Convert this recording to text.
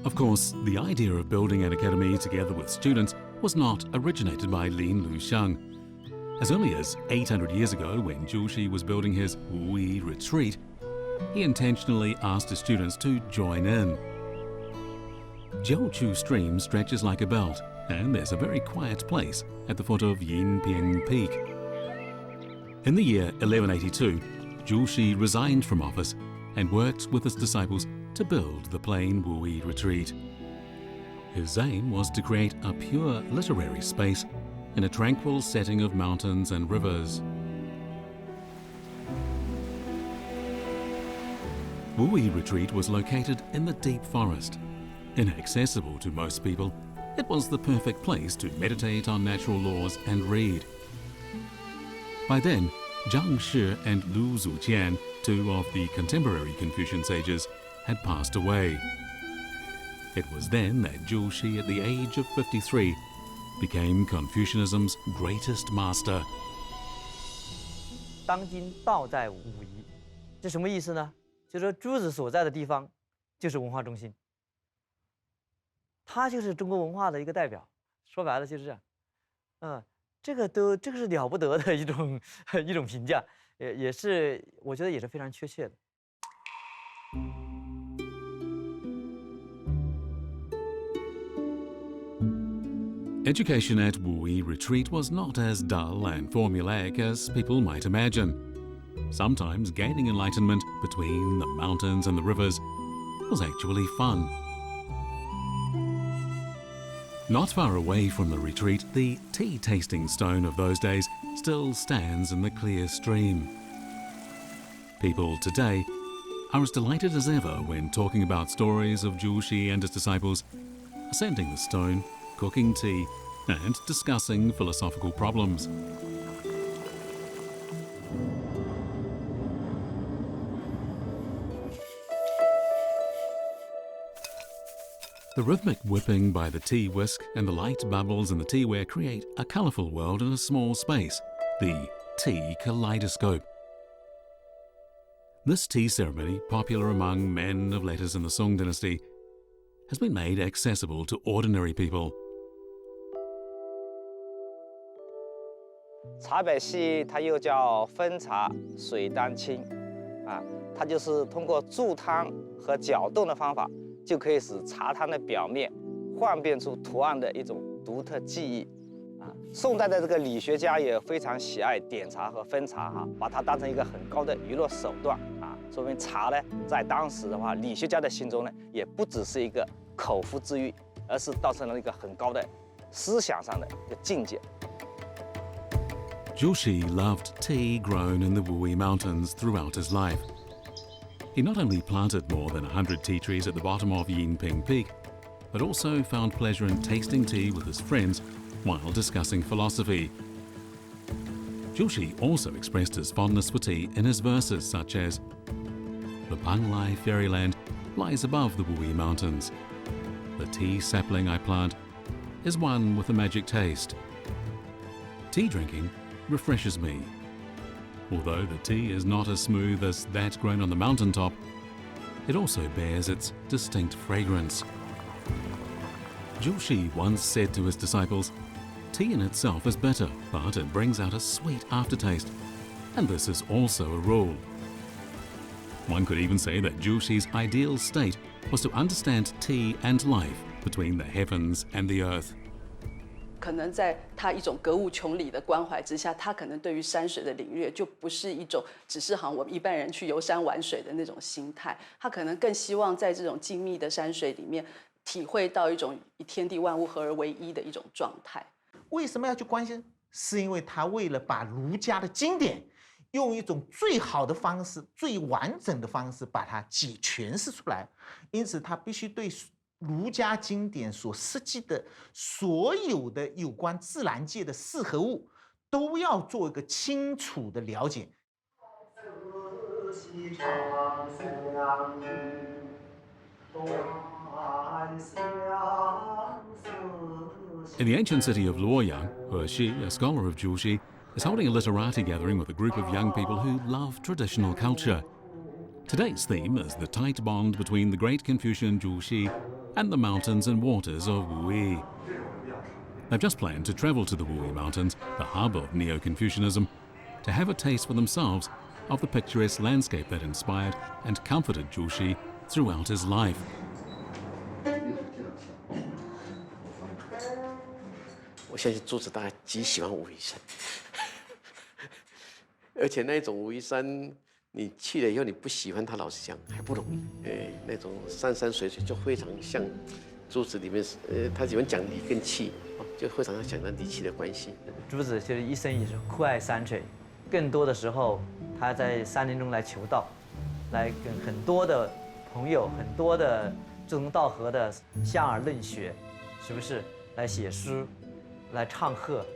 Of course, the idea of building an academy together with students was not originated by Lin Luxiang. As early as 800 years ago, when Zhu Xi was building his Wuyi retreat, he intentionally asked his students to join in. Jiaochu Stream stretches like a belt, and there's a very quiet place at the foot of Yinping Peak. In the year 1182, Zhu Xi resigned from office and worked with his disciples to build the plain Wuyi retreat. His aim was to create a pure literary space in a tranquil setting of mountains and rivers. Wuyi retreat was located in the deep forest. Inaccessible to most people, it was the perfect place to meditate on natural laws and read. By then, Zhang Shi and Lu Zuqian, two of the contemporary Confucian sages, had passed away. It was then that Zhu Xi, at the age of 53, became Confucianism's greatest master. 当今道在武夷，这什么意思呢？就说朱子所在的地方就是文化中心，他就是中国文化的一个代表。说白了就是这样。这个是了不得的一种评价，也是我觉得也是非常确切的。Education at Wuyi Retreat was not as dull and formulaic as people might imagine. Sometimes gaining enlightenment between the mountains and the rivers was actually fun. Not far away from the retreat, the tea-tasting stone of those days still stands in the clear stream. People today are as delighted as ever when talking about stories of Zhu Xi and his disciples, ascending the stone, cooking tea, and discussing philosophical problems. The rhythmic whipping by the tea whisk and the light bubbles in the teaware create a colourful world in a small space, the tea kaleidoscope. This tea ceremony, popular among men of letters in the Song dynasty, has been made accessible to ordinary people. 茶百戏它又叫分茶水丹青，它就是通过注汤和搅动的方法，就可以使茶汤的表面幻变出图案的一种独特技艺。宋代的这个理学家也非常喜爱点茶和分茶把它当成一个很高的娱乐手段说明茶呢，在当时的话，理学家的心中呢，也不只是一个口腹之欲，而是造成了一个很高的思想上的一个境界。 Zhu Xi loved tea grown in the Wuyi Mountains throughout his life. He not only planted more than 100 tea trees at the bottom of Yinping Peak, but also found pleasure in tasting tea with his friends while discussing philosophy. Zhu Xi also expressed his fondness for tea in his verses such as, "The Panglai fairyland lies above the Wuyi Mountains. The tea sapling I plant is one with a magic taste. Tea drinking refreshes me. Although the tea is not as smooth as that grown on the mountaintop, it also bears its distinct fragrance." Zhu Xi once said to his disciples, "Tea in itself is bitter, but it brings out a sweet aftertaste, and this is also a rule." One could even say that Zhu Xi's ideal state was to understand tea and life between the heavens and the earth. 可能在他一种格物穷理的关怀之下，他可能对于山水的领略就不是一种只是好像我们一般人去游山玩水的那种心态，他可能更希望在这种静谧的山水里面体会到一种以天地万物合而为一的一种状态。为什么要去关心？是因为他为了把儒家的经典用一种最好的方式、最完整的方式把它诠释出来，因此他必须对 儒家经典所涉及的所有的有关自然界的事和物，都要做一个清楚的了解。In the ancient city of Luoyang, He, a scholar of Zhu Xi, is holding a literati gathering with a group of young people who love traditional culture. Today's theme is the tight bond between the great Confucian Zhu Xi and the mountains and waters of Wuyi. They've just planned to travel to the Wuyi Mountains, the hub of Neo-Confucianism, to have a taste for themselves of the picturesque landscape that inspired and comforted Zhu Xi throughout his life. 我相信朱子大概极喜欢武夷山，而且那一种武夷山，你去了以后你不喜欢它，老实讲还不容易。那种山山水水就非常像朱子里面，他喜欢讲理跟气，就非常像讲到理气的关系。朱子其实一生也是酷爱山水，更多的时候他在山林中来求道，来跟很多的朋友、很多的志同道合的相耳论学，是不是？来写诗，来唱和，